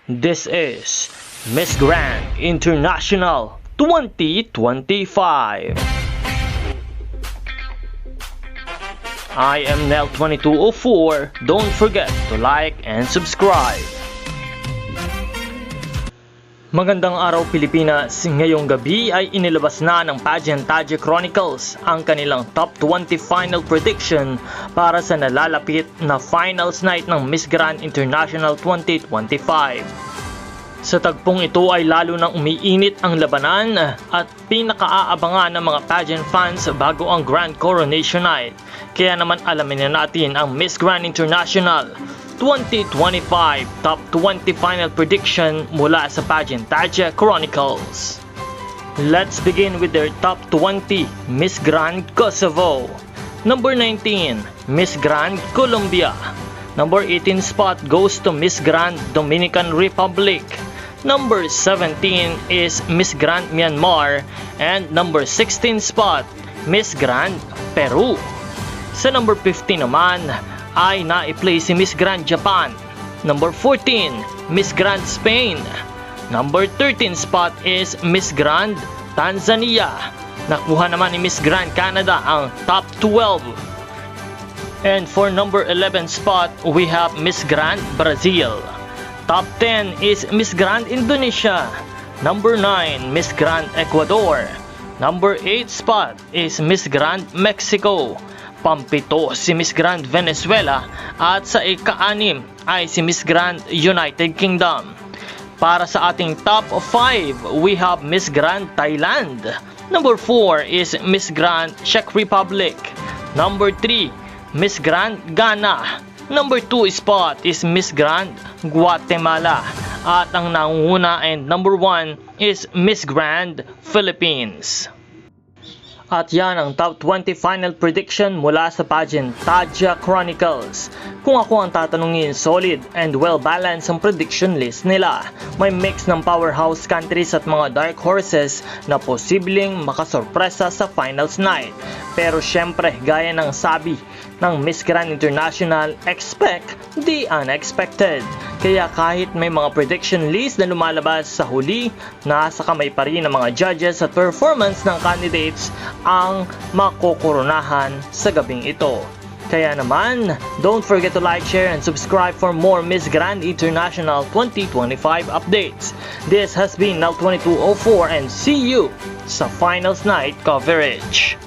This is Miss Grand International 2025. I am Nel2204. Don't forget to like and subscribe. Magandang araw Pilipinas! Ngayong gabi ay inilabas na ng Pageantaje Chronicles ang kanilang top 20 final prediction para sa nalalapit na finals night ng Miss Grand International 2025. Sa tagpong ito ay lalo nang umiinit ang labanan at pinakaaabangan ng mga pageant fans bago ang Grand Coronation Night. Kaya naman alamin na natin ang Miss Grand International 2025 Top 20 Final Prediction mula sa Pageantaje Chronicles. Let's begin with their Top 20. Miss Grand Kosovo. Number 19, Miss Grand Colombia. Number 18 spot goes to Miss Grand Dominican Republic. Number 17 is Miss Grand Myanmar. And number 16 spot, Miss Grand Peru. Sa number 15 naman, ay na-play si Miss Grand Japan. Number 14, Miss Grand Spain. Number 13 spot is Miss Grand Tanzania. Nakuha naman ni Miss Grand Canada ang top 12. And for number 11 spot, we have Miss Grand Brazil. Top 10 is Miss Grand Indonesia. Number 9, Miss Grand Ecuador. Number 8 spot is Miss Grand Mexico. Pampito si Miss Grand Venezuela at sa ika-6 ay si Miss Grand United Kingdom. Para sa ating top 5, we have Miss Grand Thailand. Number 4 is Miss Grand Czech Republic. Number 3, Miss Grand Ghana. Number 2 spot is Miss Grand Guatemala. At ang nangunguna and number 1 is Miss Grand Philippines. At yan ang top 20 final prediction mula sa Pageantaje Chronicles. Kung ako ang tatanungin, solid and well-balanced ang prediction list nila. May mix ng powerhouse countries at mga dark horses na posibleng makasorpresa sa finals night. Pero syempre, gaya ng sabi ng Miss Grand International, expect the unexpected. Kaya kahit may mga prediction list na lumalabas sa huli, nasa kamay pa rin ng mga judges at performance ng candidates ang makokoronahan sa gabing ito. Kaya naman, don't forget to like, share, and subscribe for more Miss Grand International 2025 updates. This has been Nel2204 and see you sa finals night coverage.